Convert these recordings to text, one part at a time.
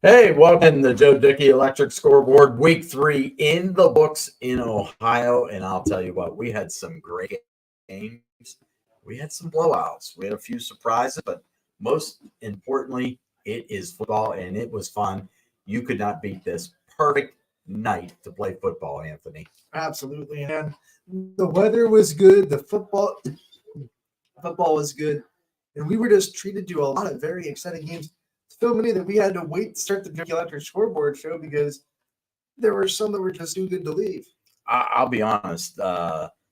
Hey, welcome to Joe Dickey Electric Scoreboard, week 3 in the books in Ohio. And I'll tell you what, we had some great games. We had some blowouts. We had a few surprises, but most importantly, it is football and it was fun. You could not beat this. Perfect night to play football, Anthony. Absolutely. And the weather was good. The football was good. And we were just treated to a lot of very exciting games. So many that we had to wait to start the Dickey Electric Scoreboard show because there were some that were just too good to leave. I'll be honest.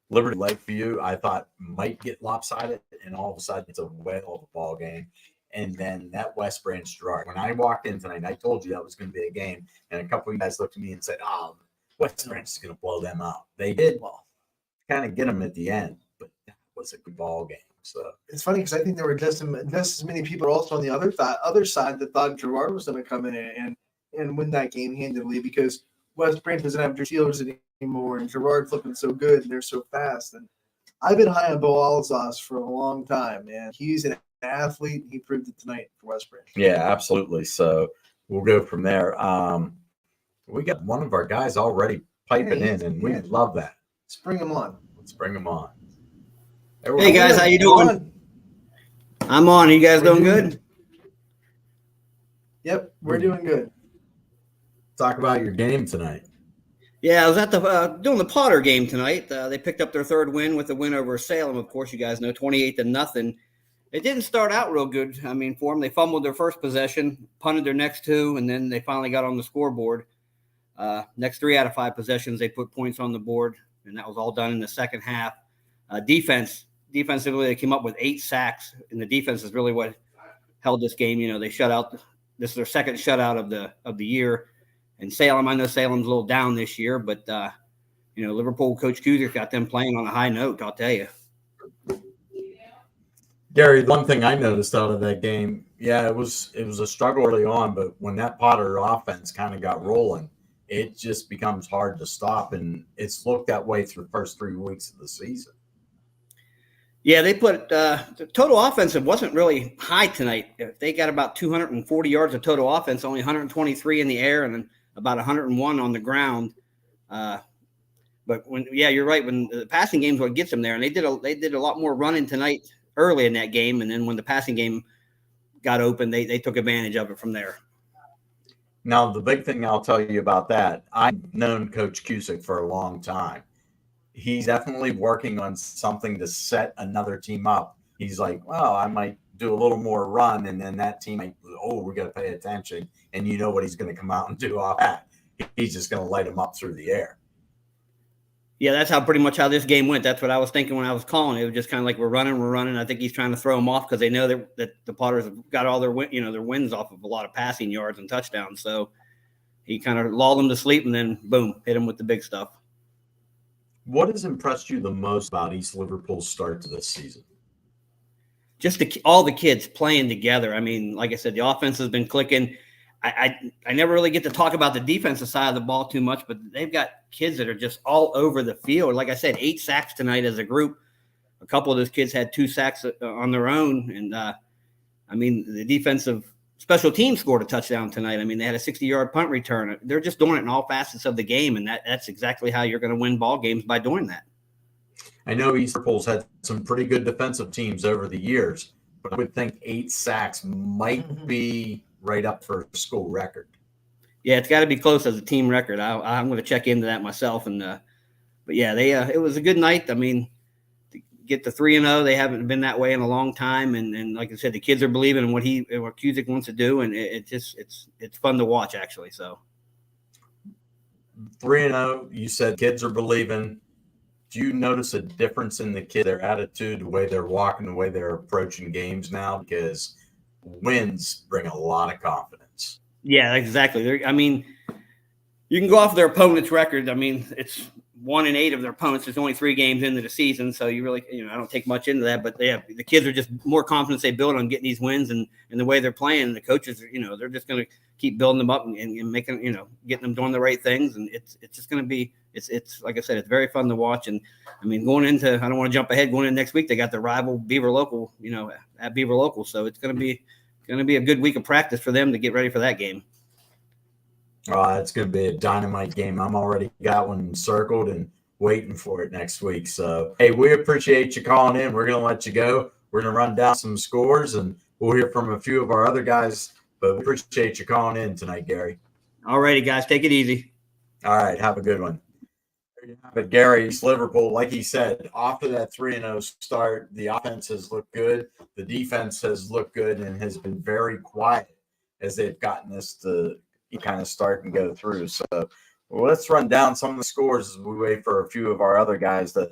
Liberty Lakeview, I thought might get lopsided, and all of a sudden it's a whale of a ball game. And then that West Branch Gerard. When I walked in tonight, I told you that was going to be a game, and a couple of you guys looked at me and said, "Oh, West Branch is going to blow them out." They did well, kind of get them at the end, but that was a good ball game. So it's funny because I think there were just as many people also on the other side that thought Gerard was going to come in and win that game handily because West Branch doesn't have their Steelers anymore, and Gerard's looking so good and they're so fast. And I've been high on Bo Alzas for a long time, and he's an athlete. He proved it tonight for West Branch. Yeah, absolutely. So we'll go from there. We got one of our guys already piping in, and we love that. Let's bring him on. Let's bring him on. Hey guys, how you doing? I'm on. Are you guys doing good? Yep, we're doing good. Talk about your game tonight. Yeah, I was at the doing the Potter game tonight. They picked up their third win with a win over Salem. Of course, you guys know 28-0. It didn't start out real good. I mean, for them, they fumbled their first possession, punted their next two, and then they finally got on the scoreboard. Next 3 out of 5 possessions, they put points on the board, and that was all done in the second half. Defensively, they came up with 8 sacks, and the defense is really what held this game. You know, they shut out. This is their second shutout of the year. And Salem, I know Salem's a little down this year, but Liverpool coach Cusick got them playing on a high note. I'll tell you. Gary, the one thing I noticed out of that game, it was a struggle early on, but when that Potter offense kind of got rolling, it just becomes hard to stop, and it's looked that way through the first 3 weeks of the season. Yeah, they put the total offensive wasn't really high tonight. They got about 240 yards of total offense, only 123 in the air, and then about 101 on the ground. But you're right. When the passing game's what gets them there, and they did a lot more running tonight early in that game, and then when the passing game got open, they took advantage of it from there. Now, the big thing I'll tell you about that, I've known Coach Cusick for a long time. He's definitely working on something to set another team up. He's like, well, I might do a little more run, and then that team might, we got to pay attention. And you know what he's going to come out and do off that. He's just going to light them up through the air. Yeah, that's pretty much how this game went. That's what I was thinking when I was calling. It was just kind of like we're running. I think he's trying to throw them off because they know that the Potters have got all their wins off of a lot of passing yards and touchdowns. So he kind of lulled them to sleep and then, boom, hit them with the big stuff. What has impressed you the most about East Liverpool's start to this season? Just all the kids playing together. I mean, like I said, the offense has been clicking. I never really get to talk about the defensive side of the ball too much, but they've got kids that are just all over the field. Like I said, 8 sacks tonight as a group. A couple of those kids had 2 sacks on their own. And, the defensive special team scored a touchdown tonight. I mean, they had a 60-yard punt return. They're just doing it in all facets of the game, and that's exactly how you're going to win ball games, by doing that. I know East Liverpool's had some pretty good defensive teams over the years, but I would think 8 sacks might be right up for a school record. Yeah, it's got to be close as a team record. I'm going to check into that myself. But yeah, it was a good night. I mean, to get to 3-0, they haven't been that way in a long time. And like I said, the kids are believing in what Cusick wants to do, and it's fun to watch actually. So 3-0, you said kids are believing. Do you notice a difference in the kids, their attitude, the way they're walking, the way they're approaching games now? Because wins bring a lot of confidence. Yeah, exactly. You can go off their opponent's record. I mean, it's 1-8 of their opponents. There's only 3 games into the season, so you really, I don't take much into that. But the kids are just more confidence they build on getting these wins and the way they're playing. The coaches, they're just going to keep building them up and making, getting them doing the right things. And it's just going to be, it's like I said, it's very fun to watch. And I mean, going into, I don't want to jump ahead. Going in next week, they got their rival Beaver Local, at Beaver Local. So it's going to be a good week of practice for them to get ready for that game. Oh, it's going to be a dynamite game. I'm already got one circled and waiting for it next week. So, hey, we appreciate you calling in. We're going to let you go. We're going to run down some scores, and we'll hear from a few of our other guys. But we appreciate you calling in tonight, Gary. All righty, guys, take it easy. All right, have a good one. But Gary's Liverpool, like he said, after that 3-0 start, the offense has looked good. The defense has looked good and has been very quiet as they've gotten this to kind of start and go through. So let's run down some of the scores as we wait for a few of our other guys to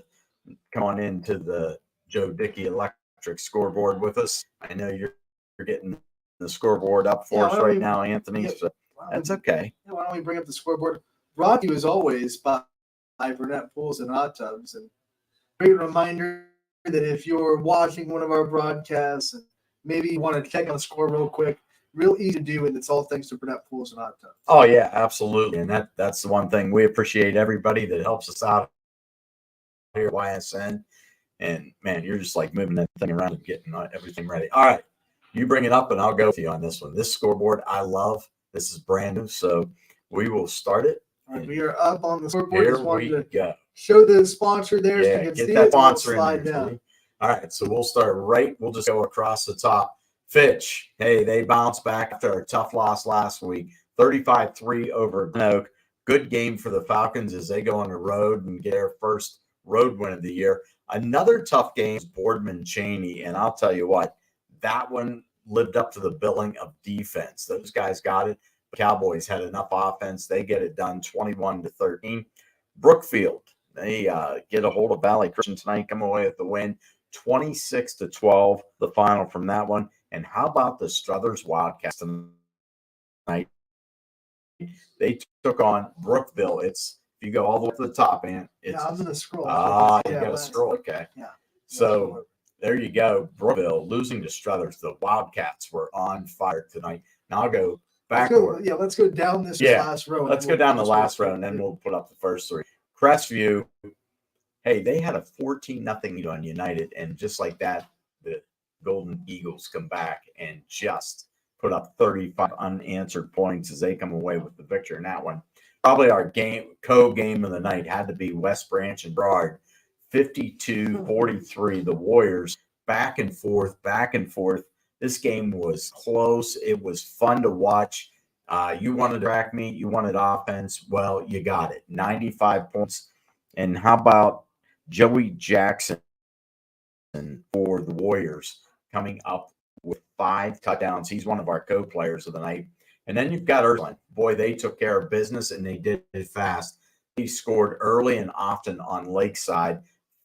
come on into the Joe Dickey Electric scoreboard with us. I know you're getting the scoreboard up for us right now, Anthony. So that's okay. Why don't we bring up the scoreboard? Brought to you as always by Burnett Pools and Hot Tubs. And great reminder that if you're watching one of our broadcasts and maybe you want to check on the score real quick, real easy to do, and it's all thanks to Burnett Pools and Hot Tubs. Oh yeah, absolutely. And that's the one thing we appreciate everybody that helps us out here at YSN. And man, you're just like moving that thing around and getting everything ready. All right, you bring it up and I'll go with you on this one. This scoreboard I love. This is brand new, so we will start it. All right, we are up on the scoreboard. Here Just wanted we to go. show the sponsor there. Yeah, so you can get see that it. sponsor Slide in there. down. All right, so we'll start right. We'll just go across the top. Fitch, hey, they bounced back after a tough loss last week, 35-3 over Glen Oak. Good game for the Falcons as they go on the road and get their first road win of the year. Another tough game is Boardman Cheney, and I'll tell you what, that one lived up to the billing of defense. Those guys got it. The Cowboys had enough offense. They get it done 21-13. Brookfield, they get a hold of Valley Christian tonight, come away with the win, 26-12, the final from that one. And how about the Struthers Wildcats tonight? They took on Brookville. If you go all the way to the top, and it's I'm gonna scroll. you got to scroll. Okay. Yeah. So there you go. Brookville losing to Struthers. The Wildcats were on fire tonight. Now I'll go backward. Let's go down this last row. Let's go down the last row, and then we'll put up the first three. Crestview, hey, they had a 14-0 lead on United, and just like that, the Golden Eagles come back and just put up 35 unanswered points as they come away with the victory in that one. Probably our game of the night had to be West Branch and Broad, 52-43. The Warriors back and forth. This game was close. It was fun to watch. You wanted track meet, you wanted offense. Well, you got it. 95 points. And how about Joey Jackson for the Warriors coming up with 5 touchdowns? He's one of our co-players of the night. And then you've got Ursuline. Boy, they took care of business, and they did it fast. He scored early and often on Lakeside.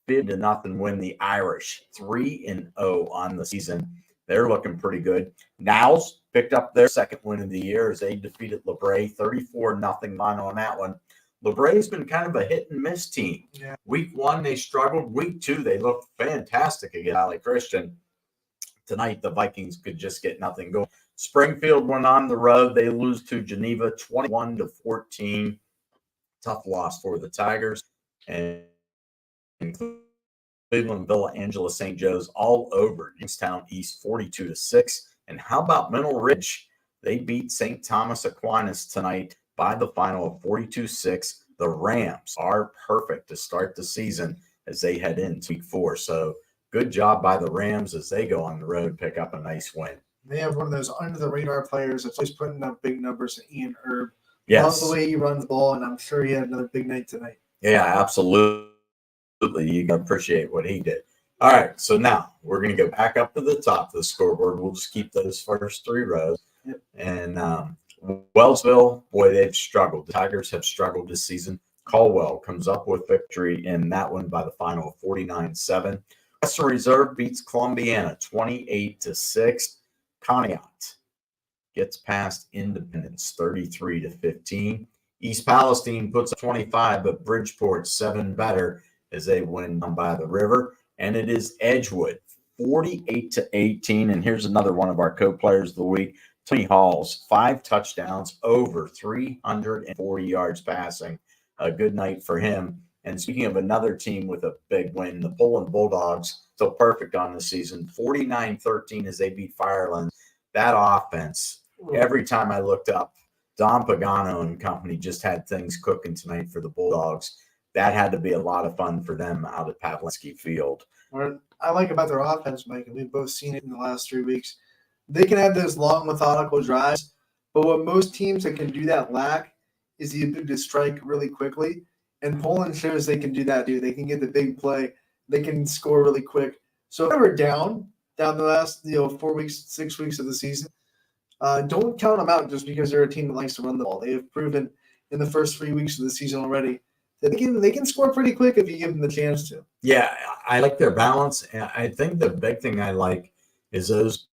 5-0 win the Irish. 3-0 on the season. They're looking pretty good. Now's picked up their second win of the year as they defeated LeBray. 34-0 on that one. LeBray's been kind of a hit-and-miss team. Yeah. Week 1, they struggled. Week 2, they looked fantastic against Valley Christian. Tonight, the Vikings could just get nothing going. Springfield went on the road. They lose to Geneva 21-14. Tough loss for the Tigers. And Cleveland, Villa, Angela, St. Joe's all over Youngstown East 42-6. And how about Mineral Ridge? They beat St. Thomas Aquinas tonight by the final of 42-6. The Rams are perfect to start the season as they head into week 4. So good job by the Rams as they go on the road, pick up a nice win. They have one of those under-the-radar players that's always putting up big numbers, Ian Erb. Yes. Love the way he runs the ball, and I'm sure he had another big night tonight. Yeah, absolutely. You can appreciate what he did. All right, so now we're going to go back up to the top of the scoreboard. We'll just keep those first 3 rows. Yep. And Wellsville, boy, they've struggled. The Tigers have struggled this season. Caldwell comes up with victory in that one by the final of 49-7. Western Reserve beats Columbiana 28-6. Conneaut gets past Independence 33-15. East Palestine puts up 25, but Bridgeport 7 better as they win down by the river. And it is Edgewood 48-18. And here's another one of our co-players of the week, Tony Halls, 5 touchdowns, over 340 yards passing. A good night for him. And speaking of another team with a big win, the Poland Bulldogs, still perfect on the season, 49-13 as they beat Firelands. That offense, every time I looked up, Don Pagano and company just had things cooking tonight for the Bulldogs. That had to be a lot of fun for them out at Pavlinsky Field. What I like about their offense, Mike, and we've both seen it in the last 3 weeks, they can have those long, methodical drives, but what most teams that can do that lack is the ability to strike really quickly. And Poland shows they can do that too. They can get the big play. They can score really quick. So if they were down the last 4 weeks, 6 weeks of the season, don't count them out just because they're a team that likes to run the ball. They have proven in the first 3 weeks of the season already that they can score pretty quick if you give them the chance to. Yeah, I like their balance. And I think the big thing I like is those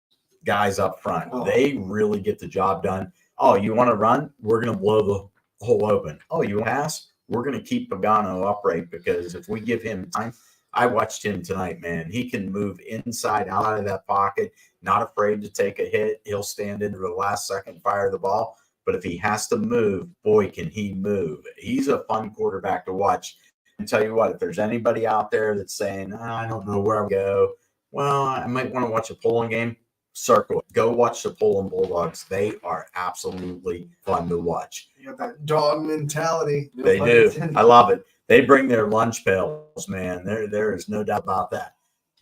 guys up front. Oh. They really get the job done. Oh, you want to run? We're going to blow the hole open. Oh, you want to pass? We're going to keep Pagano upright because if we give him time, I watched him tonight, man. He can move inside, out of that pocket, not afraid to take a hit. He'll stand into the last second, fire the ball. But if he has to move, boy, can he move. He's a fun quarterback to watch. And tell you what, if there's anybody out there that's saying, I don't know where I go, well, I might want to watch a Poland game, circle it. Go watch the Poland Bulldogs. They are absolutely fun to watch. You got that dog mentality. They do. I love it. They bring their lunch pails, man. There is no doubt about that.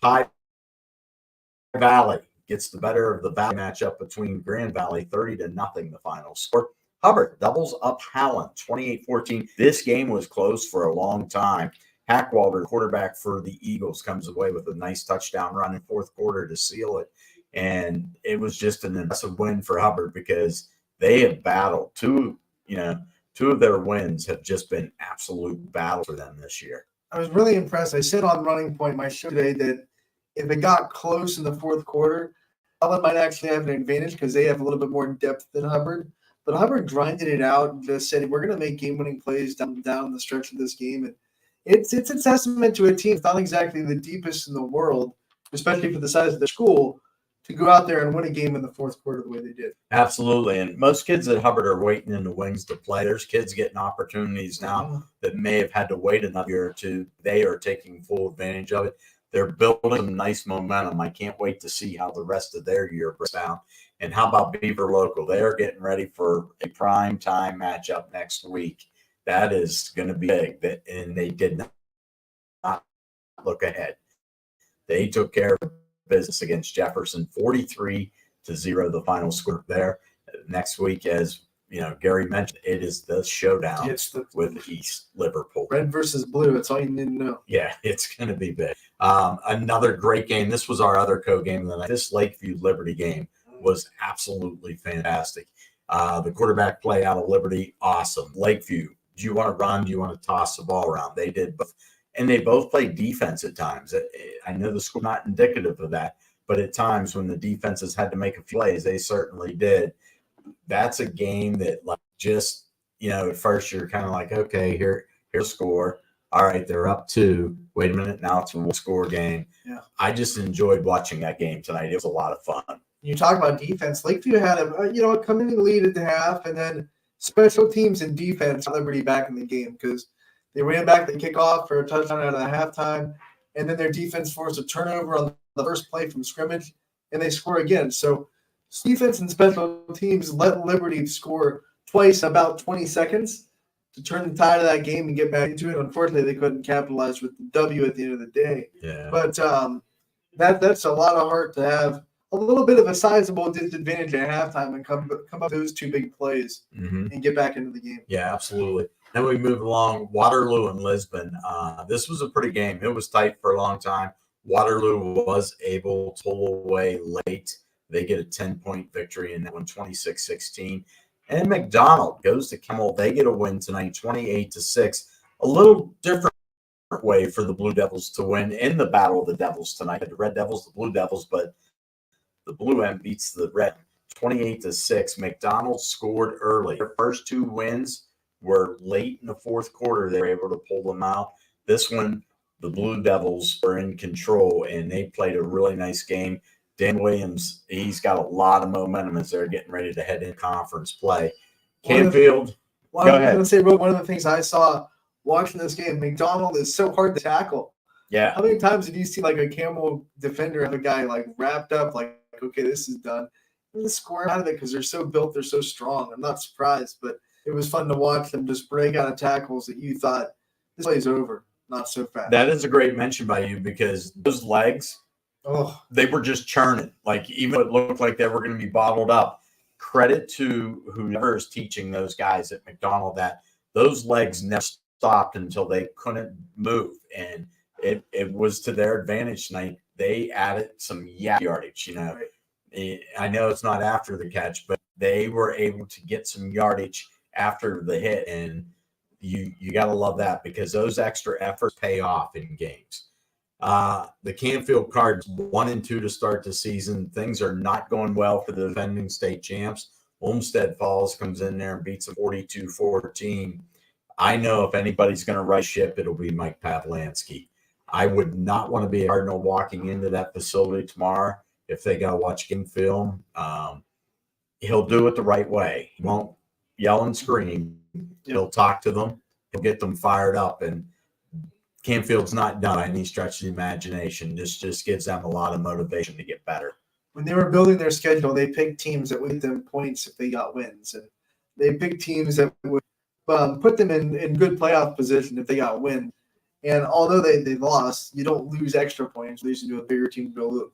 High Valley gets the better of the Valley matchup between Grand Valley, 30-0 the final score. Hubbard doubles up Howland, 28-14. This game was close for a long time. Hackwalder, quarterback for the Eagles, comes away with a nice touchdown run in fourth quarter to seal it. And it was just an impressive win for Hubbard because they have battled. Two of their wins have just been absolute battles for them this year. I was really impressed. I said on Running Point, my show today, that if it got close in the fourth quarter, Howland might actually have an advantage because they have a little bit more depth than Hubbard. But Hubbard grinded it out and just said, we're going to make game-winning plays down the stretch of this game. And it's a testament to a team. It's not exactly the deepest in the world, especially for the size of the school, to go out there and win a game in the fourth quarter the way they did. Absolutely. And most kids at Hubbard are waiting in the wings to play. There's kids getting opportunities now that may have had to wait another year or two. They are taking full advantage of it. They're building some nice momentum. I can't wait to see how the rest of their year breaks down. And how about Beaver Local? They're getting ready for a prime time matchup next week. That is going to be big. And they did not look ahead. They took care of business against Jefferson, 43-0, the final score there. Next week, as Gary mentioned, it is the showdown with East Liverpool. Red versus blue. That's all you need to know. Yeah, it's going to be big. Another great game. This was our other co-game of the night. This Lakeview Liberty game was absolutely fantastic. The quarterback play out of Liberty, awesome. Lakeview, do you want to run? Do you want to toss the ball around? They did both. And they both played defense at times. I know the score not indicative of that, but at times when the defenses had to make a few plays, they certainly did. That's a game that, at first you're kind of like, okay, here's a score. All right, they're up 2. Wait a minute, now it's a one-score game. Yeah. I just enjoyed watching that game tonight. It was a lot of fun. You talk about defense. Lakeview had a coming lead at the half, and then special teams and defense Liberty back in the game because they ran back the kickoff for a touchdown out of the halftime, and then their defense forced a turnover on the first play from scrimmage, and they score again. So defense and special teams let Liberty score twice in about 20 seconds to turn the tide of that game and get back into it. Unfortunately, they couldn't capitalize with the W at the end of the day. Yeah. But that's a lot of heart to have a little bit of a sizable disadvantage at halftime and come up with those 2 big plays and get back into the game. Yeah, absolutely. Then we move along, Waterloo and Lisbon. This was a pretty game. It was tight for a long time. Waterloo was able to pull away late. They get a 10-point victory in that one, 26-16. And McDonald goes to Kimmel. They get a win tonight, 28-6. A little different way for the Blue Devils to win in the Battle of the Devils tonight. The Red Devils, the Blue Devils, but the Blue M beats the Red 28-6. McDonald scored early. Their first 2 wins were late in the fourth quarter. They were able to pull them out. This one, the Blue Devils were in control, and they played a really nice game. Dan Williams, he's got a lot of momentum as they're getting ready to head in conference play. Canfield, go ahead. I was going to say, one of the things I saw watching this game, McDonald is so hard to tackle. Yeah. How many times did you see like a Camel defender have a guy like wrapped up, like, okay, this is done? the score out of it because they're so built, they're so strong. I'm not surprised, but it was fun to watch them just break out of tackles that you thought this play's over. Not so fast. That is a great mention by you because those legs, they were just churning. Like even it looked like they were going to be bottled up. Credit to whoever is teaching those guys at McDonald that those legs never stopped until they couldn't move. And it was to their advantage tonight. They added some yardage, you know. I know it's not after the catch, but they were able to get some yardage after the hit. And you got to love that because those extra efforts pay off in games. The Canfield Cards 1-2 to start the season. Things are not going well for the defending state champs. Olmsted Falls comes in there and beats them 42-14. I know if anybody's going to right ship, it'll be Mike Pavlansky. I would not want to be a Cardinal walking into that facility tomorrow if they got to watch game film. He'll do it the right way. He won't yell and scream. He'll talk to them. He'll get them fired up. And Canfield's not done by any stretch of the imagination. This just gives them a lot of motivation to get better. When they were building their schedule, they picked teams that would get them points if they got wins. And they picked teams that would put them in good playoff position if they got wins. And although they lost, you don't lose extra points. You lose to a bigger team, to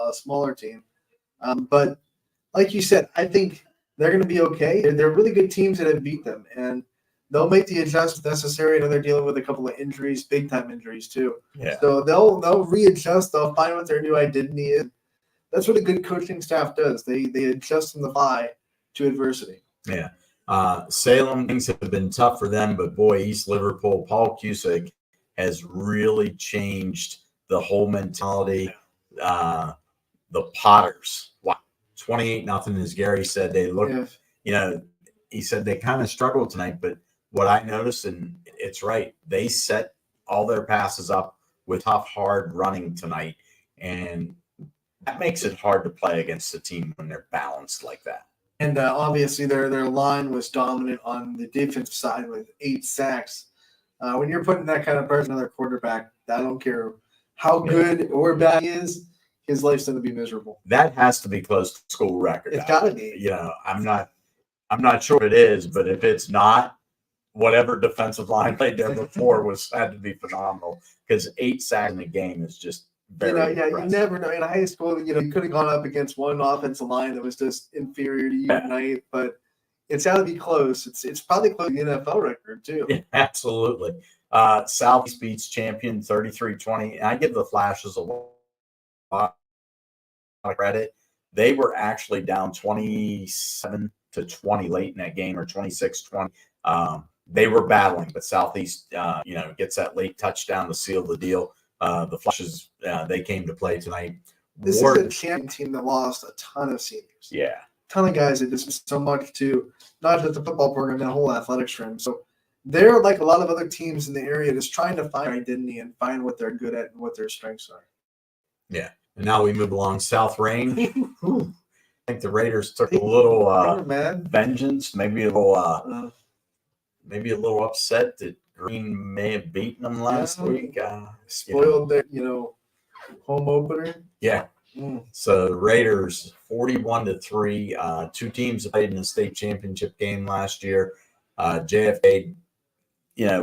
a smaller team. But like you said, I think they're going to be okay. They're really good teams that have beat them. And they'll make the adjustments necessary. I know they're dealing with a couple of injuries, big-time injuries too. Yeah. So they'll readjust. They'll find what their new identity is. That's what a good coaching staff does. They adjust on the fly to adversity. Yeah. Salem, things have been tough for them, but boy, East Liverpool, Paul Cusick has really changed the whole mentality. The Potters, 28-0, as Gary said, they look, he said they kind of struggled tonight, but what I noticed, and it's right, they set all their passes up with tough, hard running tonight, and that makes it hard to play against a team when they're balanced like that. And obviously their line was dominant on the defensive side with 8 sacks. When you're putting that kind of person on their quarterback, I don't care how good or bad he is, his life's going to be miserable. That has to be close to school record. It's got to be. You know, I'm not sure it is, but if it's not, whatever defensive line played there before had to be phenomenal because 8 sacks in a game is just very you never know. In high school, you could have gone up against one offensive line that was just inferior to you tonight, but it's got to be close. It's probably close to the NFL record too. Yeah, absolutely. Southeast beats champion 33-20. And I give the Flashes a lot of credit. They were actually down 27-20 late in that game, or 26-20. They were battling, but Southeast, gets that late touchdown to seal the deal. The Flashes, they came to play tonight. This is a champion team that lost a ton of seniors. Yeah. Ton of guys that just so much to not just the football program, the whole athletics stream. So they're like a lot of other teams in the area just trying to find identity and find what they're good at and what their strengths are. Yeah. And now we move along South Range. I think the Raiders took a little vengeance, maybe a little upset that Green may have beaten them last week. Spoiled their, home opener. Yeah. So Raiders 41-3. 2 teams that played in the state championship game last year. JFK,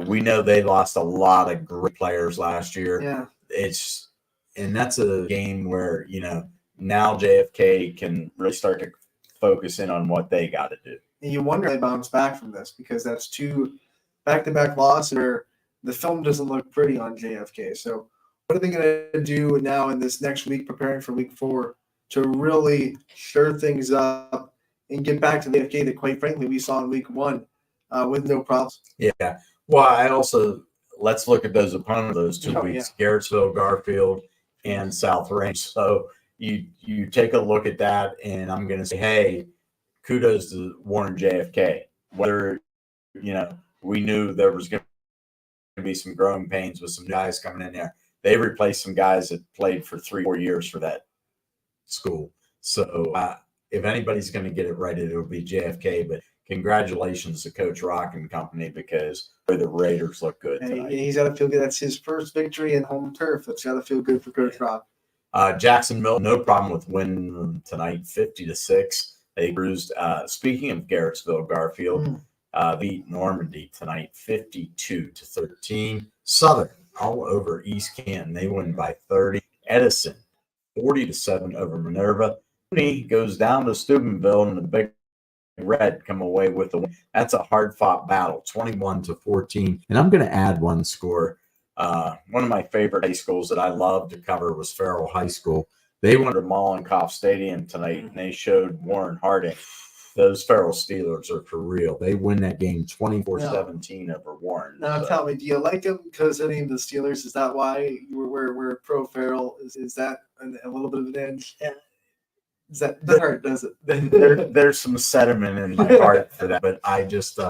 we know they lost a lot of great players last year. Yeah. And that's a game where, now JFK can really start to focus in on what they got to do. And you wonder if they bounce back from this because that's 2 back-to-back losses where the film doesn't look pretty on JFK. So what are they going to do now in this next week, preparing for week 4, to really stir things up and get back to the JFK that, quite frankly, we saw in week 1 with no problems? Yeah. Well, let's look at those opponents those 2 weeks, Garrettsville, Garfield, and South Range. So you take a look at that, and I'm going to say, hey, kudos to Warren JFK. Whether, we knew there was going to be some growing pains with some guys coming in there. They replaced some guys that played for 3-4 years for that school. So if anybody's going to get it right, it'll be JFK. But congratulations to Coach Rock and company because the Raiders look good tonight. He's got to feel good. That's his first victory in home turf. That's got to feel good for Coach Rock. Jacksonville, no problem with winning tonight, 50-6. They cruised. Speaking of Garrettsville, Garfield, beat Normandy tonight, 52-13. Southern all over East Canton. They win by 30. Edison, 40-7 over Minerva. He goes down to Steubenville, and the Big Red come away with the win. That's a hard-fought battle, 21-14. And I'm going to add one score. One of my favorite high schools that I love to cover was Farrell High School. They went to Mollenkopf Stadium tonight, and they showed Warren Harding. Those Farrell Steelers are for real. They win that game 24-17 over Warren. Now tell me, do you like them because of the name of the Steelers? Is that why we're pro Farrell? Is that a little bit of an edge? Does that hurt, does it? There's some sediment in my heart for that, but I just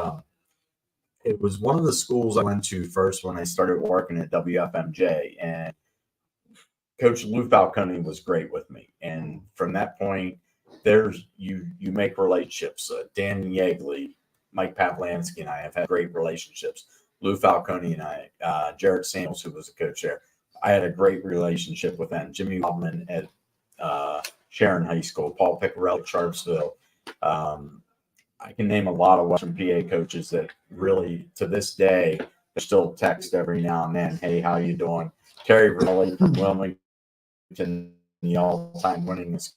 it was one of the schools I went to first when I started working at WFMJ, and Coach Lou Falcone was great with me. And from that point, there's you make relationships. Dan Yeagley, Mike Pavlansky, and I have had great relationships. Lou Falcone and I, Jared Samuels, who was a coach there, I had a great relationship with them. Jimmy Wildman at Sharon High School, Paul Piccarelli at Sharpsville. I can name a lot of Western PA coaches that really, to this day, still text every now and then. Hey, how you doing? Terry Riley from Wilmington, the all-time winningest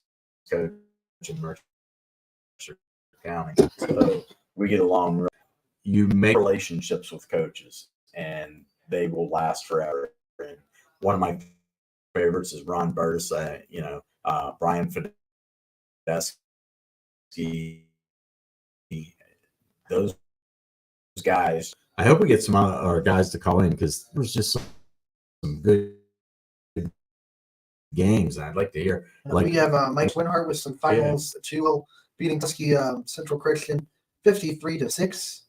coach in Mercer County. So we get along. You make relationships with coaches, and they will last forever. And one of my favorites is Ron Burtis. Brian Fedeschi. Those guys. I hope we get some of our guys to call in because there's just some good games. I'd like to hear. We have Mike Winhart with some finals. Too, beating Tusky Central Christian 53-6.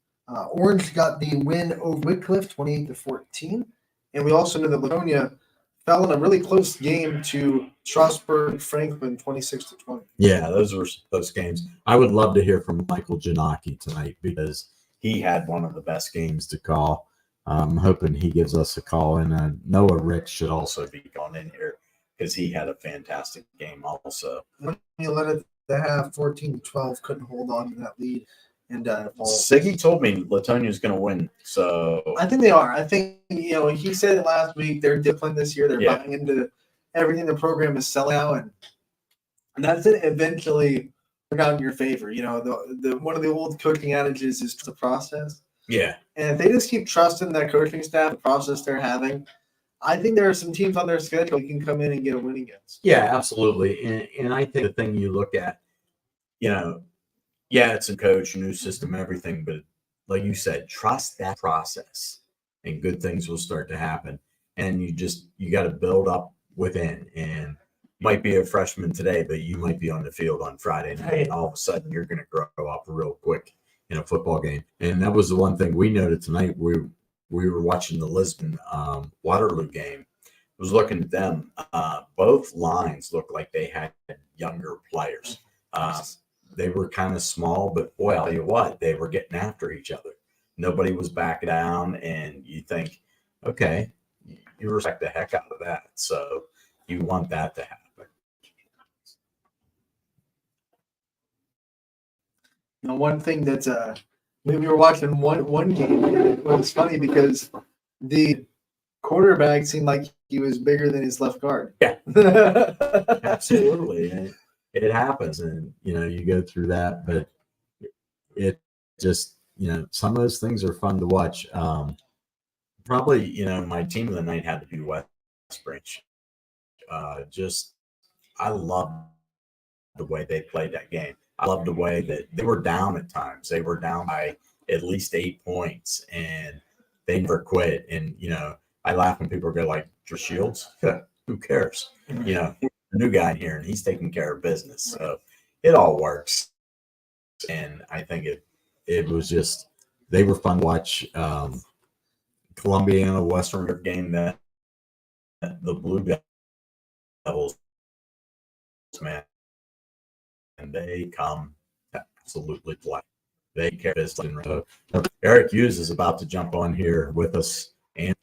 Orange got the win over Wycliffe 28-14, and we also know that Livonia fell in a really close game to Strasburg Franklin 26-20. Yeah, those were close games. I would love to hear from Michael Janaki tonight because he had one of the best games to call. I'm hoping he gives us a call, and Noah Ricks should also be going in here because he had a fantastic game also. When you let it have 14-12, couldn't hold on to that lead. And Siggy told me Latonia's going to win, so I think they are. I think he said it last week. They're disciplined this year. They're buying into everything the program is selling out, and that's it. Eventually, work out in your favor. The one of the old coaching adages is the process. Yeah, and if they just keep trusting that coaching staff, the process they're having, I think there are some teams on their schedule you can come in and get a win against. Yeah, absolutely. And I think the thing you look at, it's a coach, new system, everything. But like you said, trust that process and good things will start to happen. And you got to build up within. And you might be a freshman today, but you might be on the field on Friday night. And all of a sudden, you're going to grow up real quick in a football game. And that was the one thing we noted tonight. We were watching the Lisbon Waterloo game. I was looking at them. Both lines looked like they had younger players. They were kind of small, but boy, I'll tell you what, they were getting after each other. Nobody was backing down, and you think, okay, you respect the heck out of that. So you want that to happen. One thing that we were watching one game, it was funny because the quarterback seemed like he was bigger than his left guard. Yeah, absolutely. It happens, and you go through that, but it just some of those things are fun to watch. Probably my team of the night had to be West Branch. I love the way they played that game. I love the way that they were down at times. They were down by at least 8 points, and they never quit. And I laugh when people go like, "Drew Shields, who cares?" A new guy in here, and he's taking care of business. So it all works. And I think it was just, they were fun to watch. Columbiana Western game that the Blue Devils, man, and they come absolutely play. They care business. So Eric Hughes is about to jump on here with us, and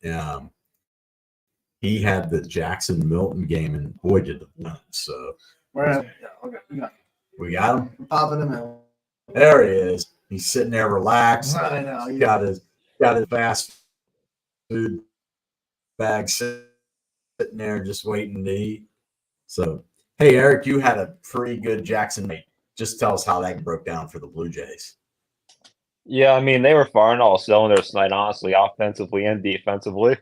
he had the Jackson Milton game, and boy, did it win. So Okay, we got him. popping him out. There he is. He's sitting there relaxed. I know. He's got his fast food bag sitting there just waiting to eat. So, hey, Eric, you had a pretty good Jackson night. Just tell us how that broke down for the Blue Jays. Yeah, I mean, they were firing all cylinders tonight, honestly, offensively and defensively.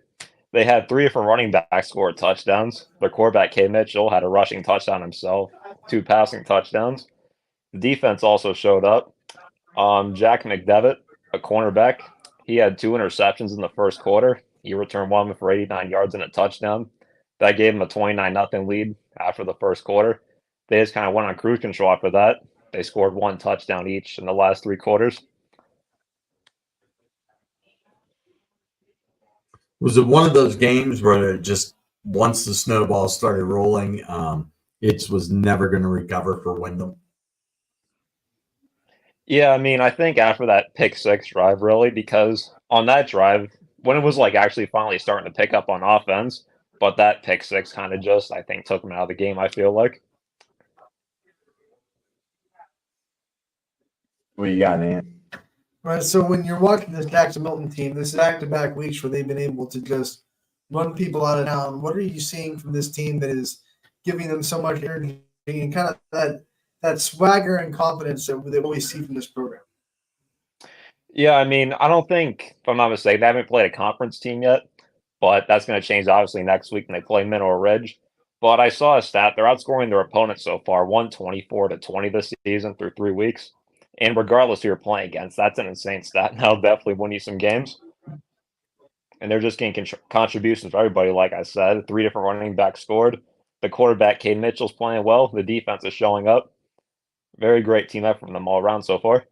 They had 3 different running backs score touchdowns. Their quarterback, K. Mitchell, had a rushing touchdown himself, 2 passing touchdowns. The defense also showed up. Jack McDevitt, a cornerback, he had 2 interceptions in the first quarter. He returned 1 for 89 yards and a touchdown. That gave him a 29-0 lead after the first quarter. They just kind of went on cruise control after that. They scored 1 touchdown each in the last 3 quarters. Was it one of those games where just once the snowball started rolling, it was never going to recover for Wyndham? Yeah, I mean, I think after that pick 6 drive, really, because on that drive, when it was like actually finally starting to pick up on offense, but that pick 6 kind of just, I think, took him out of the game, I feel like. What you got, Ant? Right. So when you're watching this Jackson Milton team, this is back-to-back weeks where they've been able to just run people out of town. What are you seeing from this team that is giving them so much energy and kind of that swagger and confidence that they always see from this program? Yeah, I mean, I don't think, if I'm not mistaken, they haven't played a conference team yet, but that's going to change obviously next week when they play Mineral Ridge. But I saw a stat, they're outscoring their opponents so far, 124-20 this season through 3 weeks. And regardless who you're playing against, that's an insane stat. And that'll definitely win you some games. And they're just getting contributions for everybody, like I said. 3 different running backs scored. The quarterback, Cade Mitchell's playing well. The defense is showing up. Very great team effort from them all around so far.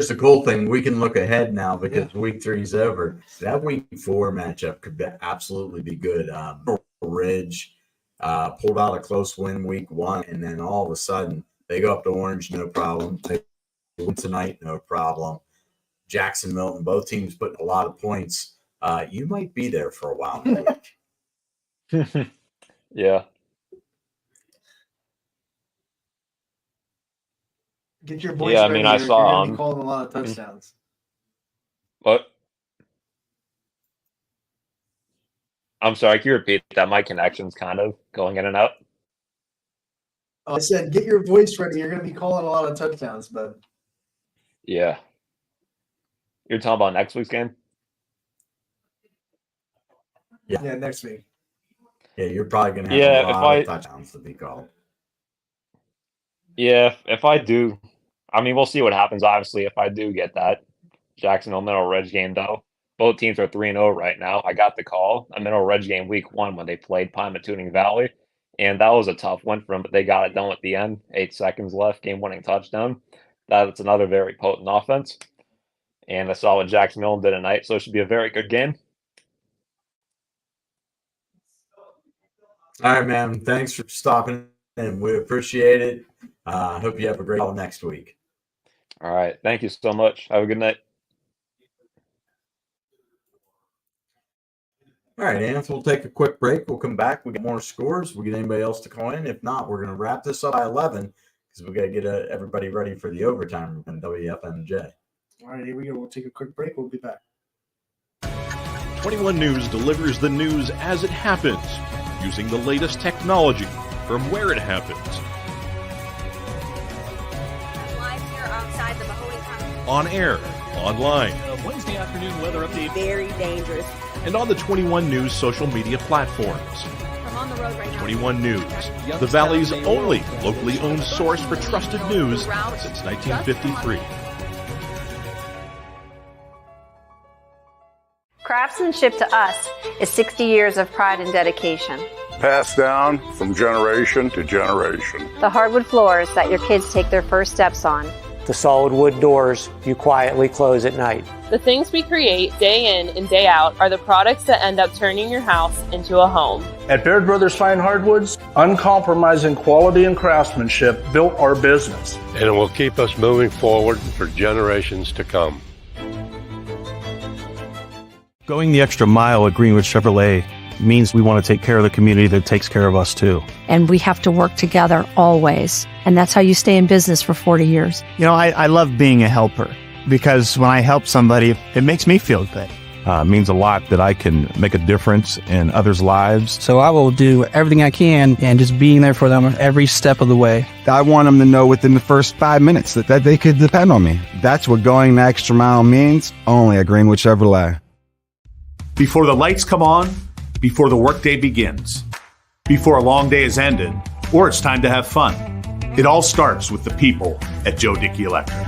It's a cool thing. We can look ahead now because week 3 is over. That week 4 matchup could absolutely be good. Ridge pulled out a close win week 1, and then all of a sudden they go up to Orange, no problem. They win tonight, no problem. Jackson Milton, both teams putting a lot of points. You might be there for a while. Yeah. Get your voice Yeah, I ready. mean, I Eric. saw, You're gonna be calling a lot of touchdowns. What? I'm sorry, can you repeat that? My connection's kind of going in and out. I said, get your voice ready. You're going to be calling a lot of touchdowns, bud. Yeah. You're talking about next week's game? Yeah, next week. Yeah, you're probably going to have a lot of touchdowns to be called. Yeah, if I do, I mean, we'll see what happens, obviously, if I do get that Jacksonville Mineral Ridge game, though. Both teams are 3-0 right now. I got the call, a Mineral Ridge game week 1 when they played Pymatuning Valley, and that was a tough win for them, but they got it done at the end. 8 seconds left, game-winning touchdown. That's another very potent offense. And I saw what Jacksonville did tonight, so it should be a very good game. All right, man. Thanks for stopping, and we appreciate it. Hope you have a great one next week. All right. Thank you so much. Have a good night. All right, Ants, we'll take a quick break. We'll come back. We get more scores. We get anybody else to call in. If not, we're going to wrap this up by 11 because we got to get everybody ready for the overtime in WFMJ. All right, here we go. We'll take a quick break. We'll be back. 21 News delivers the news as it happens, using the latest technology from where it happens. Live here outside the Mahoney County. On air, online, Wednesday afternoon weather update. Very dangerous. and on the 21 News social media platforms. I'm on the road right now. 21 News, the Valley's only locally owned source for trusted news since 1953. Craftsmanship to us is 60 years of pride and dedication. Passed down from generation to generation. The hardwood floors that your kids take their first steps on. The solid wood doors you quietly close at night. The things we create day in and day out are the products that end up turning your house into a home. At Baird Brothers Fine Hardwoods, uncompromising quality and craftsmanship built our business. And it will keep us moving forward for generations to come. Going the extra mile at Greenwood Chevrolet means we want to take care of the community that takes care of us too. And we have to work together always. And that's how you stay in business for 40 years. You know, I love being a helper because when I help somebody, it makes me feel good. It means a lot that I can make a difference in others' lives. So I will do everything I can and just being there for them every step of the way. I want them to know within the first 5 minutes that they could depend on me. That's what going the extra mile means, only at Greenwood Chevrolet. Before the lights come on, before the workday begins, before a long day is ended, or it's time to have fun. It all starts with the people at Joe Dickey Electric.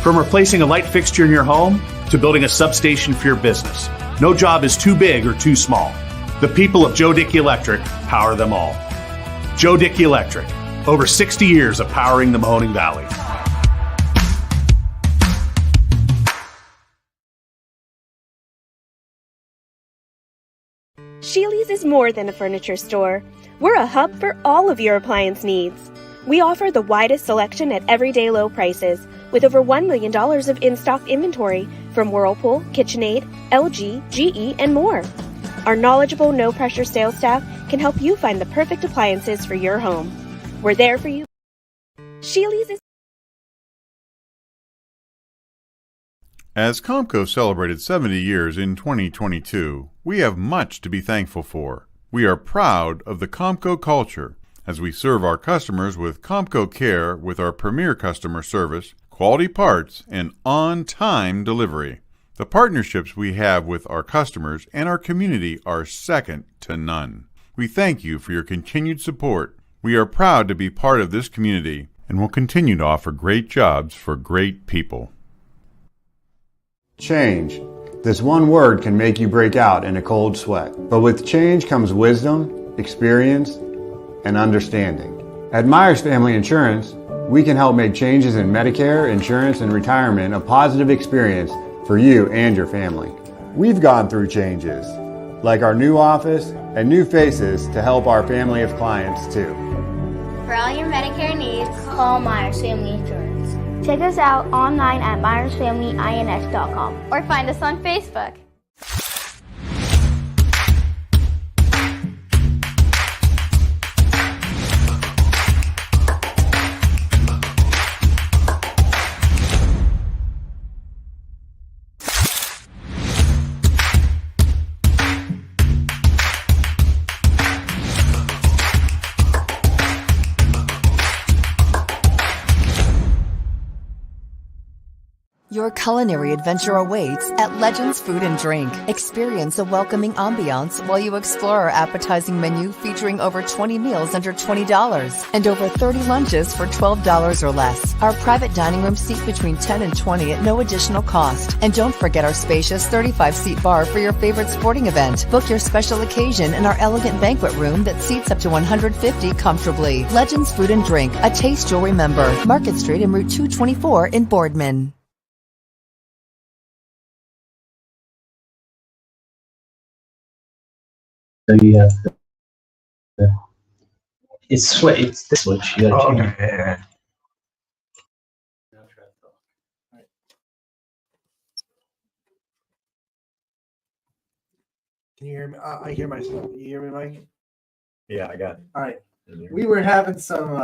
From replacing a light fixture in your home to building a substation for your business, no job is too big or too small. The people of Joe Dickey Electric power them all. Joe Dickey Electric, over 60 years of powering the Mahoning Valley. Sheely's is more than a furniture store. We're a hub for all of your appliance needs. We offer the widest selection at everyday low prices, with over $1 million of in-stock inventory from Whirlpool, KitchenAid, LG, GE, and more. Our knowledgeable, no-pressure sales staff can help you find the perfect appliances for your home. We're there for you. Sheely's is... As Comco celebrated 70 years in 2022, we have much to be thankful for. We are proud of the Comco culture as we serve our customers with Comco Care with our premier customer service, quality parts, and on-time delivery. The partnerships we have with our customers and our community are second to none. We thank you for your continued support. We are proud to be part of this community and will continue to offer great jobs for great people. Change. This one word can make you break out in a cold sweat. But with change comes wisdom, experience, and understanding. At Myers Family Insurance, we can help make changes in Medicare, insurance, and retirement a positive experience for you and your family. We've gone through changes, like our new office and new faces to help our family of clients too. For all your Medicare needs, call Myers Family Insurance. Check us out online at myersfamilyins.com or find us on Facebook. Your culinary adventure awaits at Legends Food and Drink. Experience a welcoming ambiance while you explore our appetizing menu featuring over 20 meals under $20 and over 30 lunches for $12 or less. Our private dining room seat between 10 and 20 at no additional cost. And don't forget our spacious 35-seat bar for your favorite sporting event. Book your special occasion in our elegant banquet room that seats up to 150 comfortably. Legends Food and Drink, a taste you'll remember. Market Street and Route 224 in Boardman. So you have it's the switch. You gotta change. Okay. Can you hear me? I hear myself. You hear me, Mike? Yeah, I got it. All right. We were having some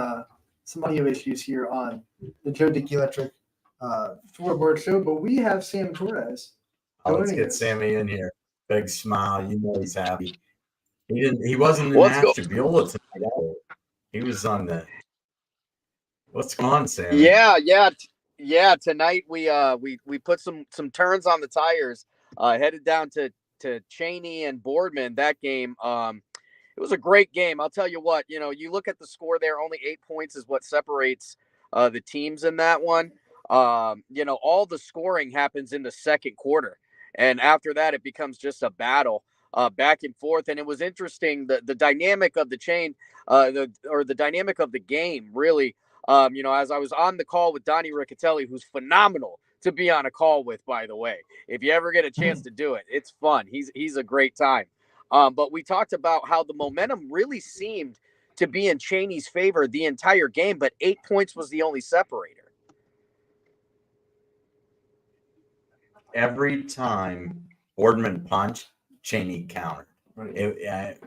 audio issues here on the Joe Dickey Electric Scoreboard show, but we have Sam Torres. Let's get Sammy in here. Big smile. You know he's happy. He wasn't in Ashtabula tonight. He was on the. What's going on, Sam? Yeah. Tonight we put some turns on the tires. Headed down to Cheney and Boardman. That game. It was a great game. I'll tell you what. You look at the score there. Only 8 points is what separates the teams in that one. All the scoring happens in the second quarter, and after that, it becomes just a battle. Back and forth, and it was interesting the dynamic of the chain, the dynamic of the game. Really, as I was on the call with Donnie Riccatelli, who's phenomenal to be on a call with. By the way, if you ever get a chance to do it, it's fun. He's a great time. But we talked about how the momentum really seemed to be in Cheney's favor the entire game, but 8 points was the only separator. every time Boardman punched, Cheney countered. Right.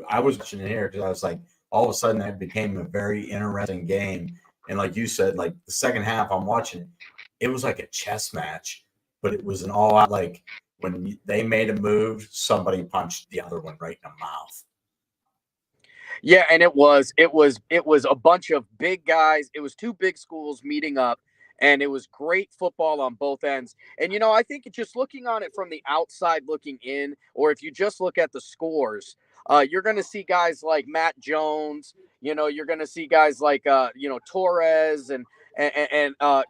I was watching it here because I was like, all of a sudden that became a very interesting game. And like you said, like the second half, I'm watching it. It was like a chess match, but it was an all-out, like when they made a move, somebody punched the other one right in the mouth. Yeah, and it was a bunch of big guys. It was two big schools meeting up, and it was great football on both ends. And I think just looking on it from the outside looking in, or if you just look at the scores, you're going to see guys like Matt Jones. You're going to see guys like Torres and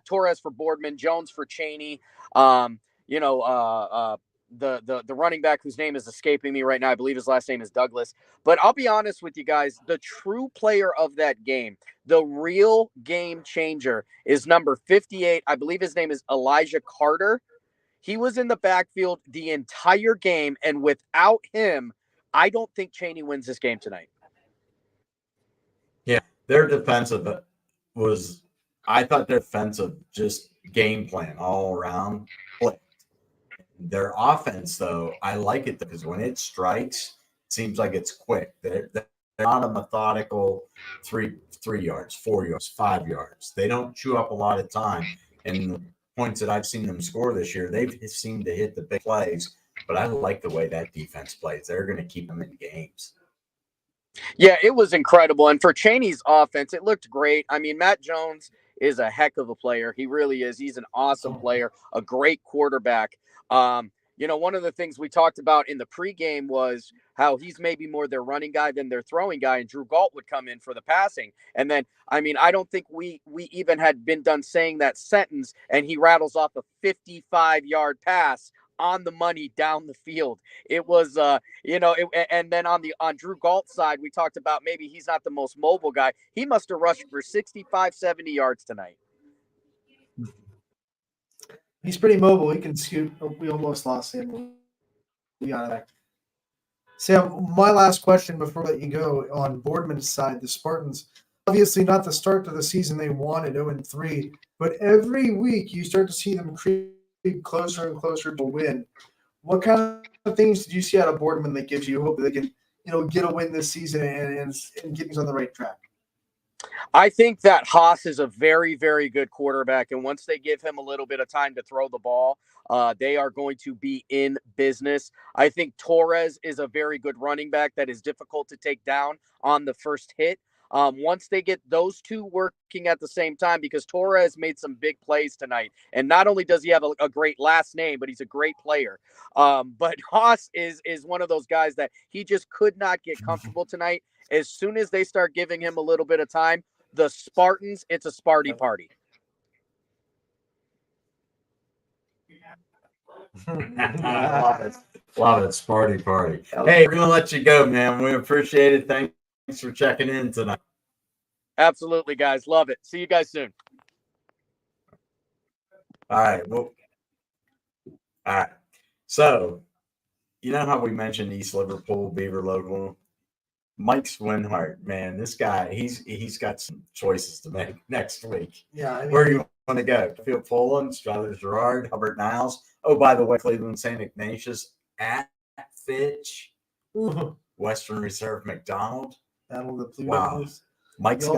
Torres for Boardman, Jones for Cheney. Um, you know, the running back whose name is escaping me right now. I believe his last name is Douglas. But I'll be honest with you guys, the true player of that game, the real game changer, is number 58. I believe his name is Elijah Carter. He was in the backfield the entire game, and without him, I don't think Cheney wins this game tonight. Yeah, their defensive was, I thought their defensive just game plan all around clicked. Their offense, though, I like it because when it strikes, it seems like it's quick. They're not a methodical 3 yards, 4 yards, 5 yards. They don't chew up a lot of time. And the points that I've seen them score this year, they've seemed to hit the big plays. But I like the way that defense plays. They're going to keep them in games. Yeah, it was incredible. And for Cheney's offense, it looked great. I mean, Matt Jones is a heck of a player. He really is. He's an awesome player, a great quarterback. One of the things we talked about in the pregame was how he's maybe more their running guy than their throwing guy, and Drew Galt would come in for the passing. And then, I don't think we even had been done saying that sentence, and he rattles off a 55-yard pass on the money down the field. It was, and then on Drew Galt's side, we talked about maybe he's not the most mobile guy. He must have rushed for 65, 70 yards tonight. He's pretty mobile. He can scoot. Oh, we almost lost him. We got it back. Sam, my last question before I let you go on Boardman's side, the Spartans, obviously not the start to the season they wanted, 0-3, but every week you start to see them creep closer and closer to win. What kind of things did you see out of Boardman that gives you hope that they can, get a win this season and get things on the right track? I think that Haas is a very, very good quarterback, and once they give him a little bit of time to throw the ball, they are going to be in business. I think Torres is a very good running back that is difficult to take down on the first hit. Once they get those two working at the same time, because Torres made some big plays tonight, and not only does he have a great last name, but he's a great player. But Haas is one of those guys that he just could not get comfortable tonight. As soon as they start giving him a little bit of time, the Spartans, it's a Sparty party. Love it, Sparty party. Hey, we're going to let you go, man. We appreciate it. Thanks for checking in tonight. Absolutely, guys. Love it. See you guys soon. All right. Well, all right. So, you know how we mentioned East Liverpool, Beaver Local? Mike Swinhart, man, this guy, he's got some choices to make next week. Yeah. Where do you want to go? Phil Poland, Strathers Gerard, Hubbard Niles. Oh, by the way, Cleveland St. Ignatius at Fitch, Western Reserve McDonald. Wow. Mike's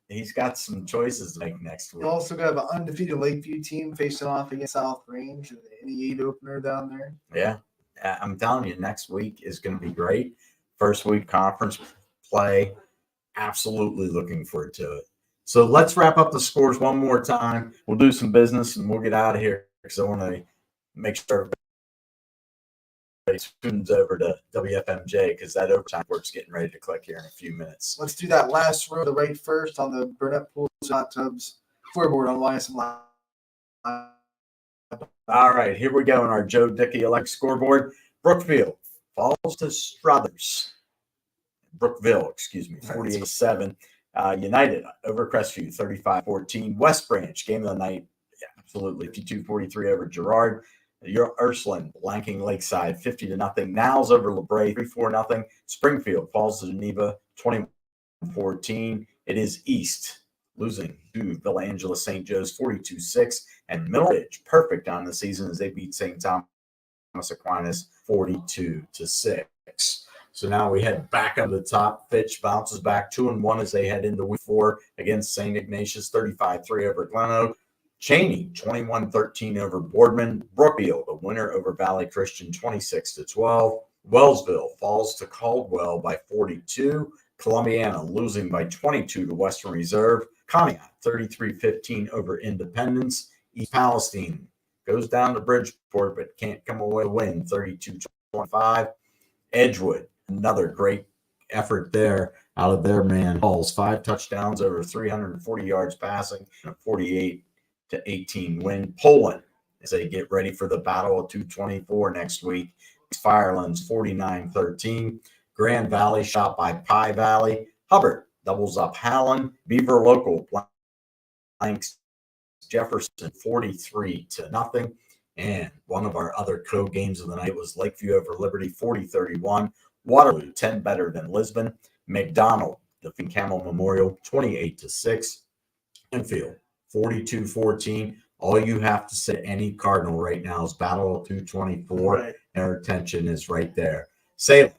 he's got some choices to make next week. You also got an undefeated Lakeview team facing off against South Range in the 8 opener down there. Yeah. I'm telling you, next week is going to be great. First week conference play. Absolutely looking forward to it. So let's wrap up the scores one more time. We'll do some business and we'll get out of here because I want to make sure everybody tunes over to WFMJ because that overtime work's getting ready to click here in a few minutes. Let's do that last row to the right first on the Burnett Pools Hot Tubs scoreboard on YSM Live. All right, here we go on our Joe Dickey Electric scoreboard. Brookfield falls to Struthers. Brookville, 48-7. United over Crestview, 35-14. West Branch, game of the night, absolutely, 52-43 over Girard. Your Ursuline, blanking Lakeside, 50-0. Niles over LeBray, 3-4-0. Springfield falls to Geneva, 21-14. It is East losing to Villa Angela St. Joe's 42-6, and Middle Ridge perfect on the season as they beat St. Thomas Aquinas 42-6. So now we head back up to the top. Fitch bounces back 2-1 as they head into week 4 against St. Ignatius, 35-3 over Glen Oak. Cheney, 21-13 over Boardman. Brookfield, a winner over Valley Christian, 26-12. Wellsville falls to Caldwell by 42. Columbiana losing by 22 to Western Reserve. Conneaut, 33-15 over Independence. East Palestine goes down to Bridgeport but can't come away with a win, 32-25. Edgewood, another great effort there out of their man Halls. 5 touchdowns, over 340 yards passing, and a 48-18 win. Poland, as they get ready for the Battle of 224 next week. Firelands 49-13. Grand Valley shot by Pie Valley. Hubbard doubles up Hallen. Beaver Local blanks Jefferson 43-0. And one of our other co-games of the night was Lakeview over Liberty 40-31. Waterloo 10 better than Lisbon. McDonald defeating Camel Memorial 28-6. Enfield 42-14. All you have to say to any Cardinal right now is Battle of 224, right, and our attention is right there. Salem,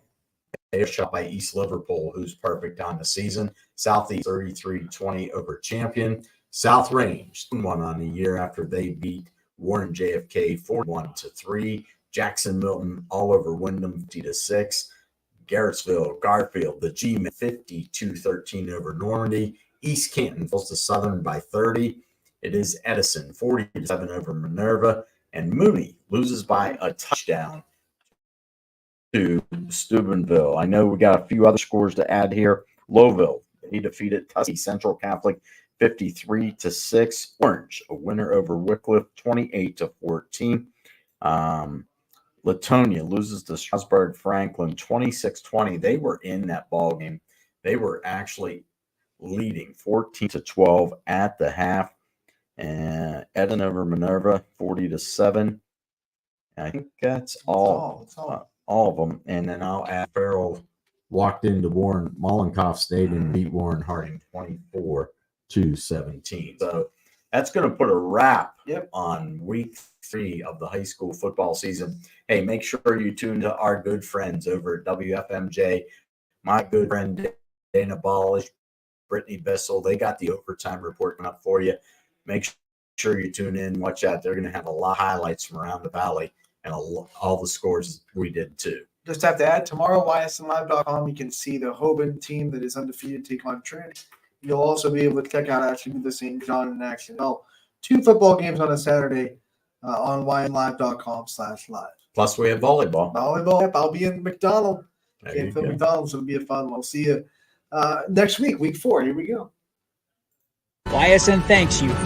they are shot by East Liverpool, who's perfect on the season. Southeast 33-20 over Champion. South Range 1 on the year after they beat Warren JFK 41-3. Jackson Milton all over Wyndham 50-6. Garrettsville, Garfield, the G-Men 52-13 over Normandy. East Canton falls to Southern by 30. It is Edison 40-7 over Minerva. And Mooney loses by a touchdown to Steubenville. I know we got a few other scores to add here. Lowville, he defeated Tuskegee Central Catholic 53-6. Orange, a winner over Wycliffe 28-14. Latonia loses to Strasburg Franklin 26-20. They were in that ball game. They were actually leading 14-12 at the half. And Eden over Minerva 40-7. I think that's all of them. And then I'll add Farrell walked into Warren Mollenkoff State and beat Warren Harding 24-17. So that's going to put a wrap on week 3 of the high school football season. Hey, make sure you tune to our good friends over at WFMJ. My good friend Dana Ballish, Brittany Bissell, they got the overtime report coming up for you. Make sure you tune in, watch out. They're going to have a lot of highlights from around the valley and all the scores we did too. Just have to add, tomorrow, ysnlive.com, you can see the Hoban team that is undefeated take on Trinity. You'll also be able to check out actually the St. John in action. 2 football games on a Saturday on ynlive.com/live. Plus, we have volleyball. Yep, I'll be in McDonald. McDonald's will be a fun one. We'll see you next week, week 4. Here we go. YSN thanks you for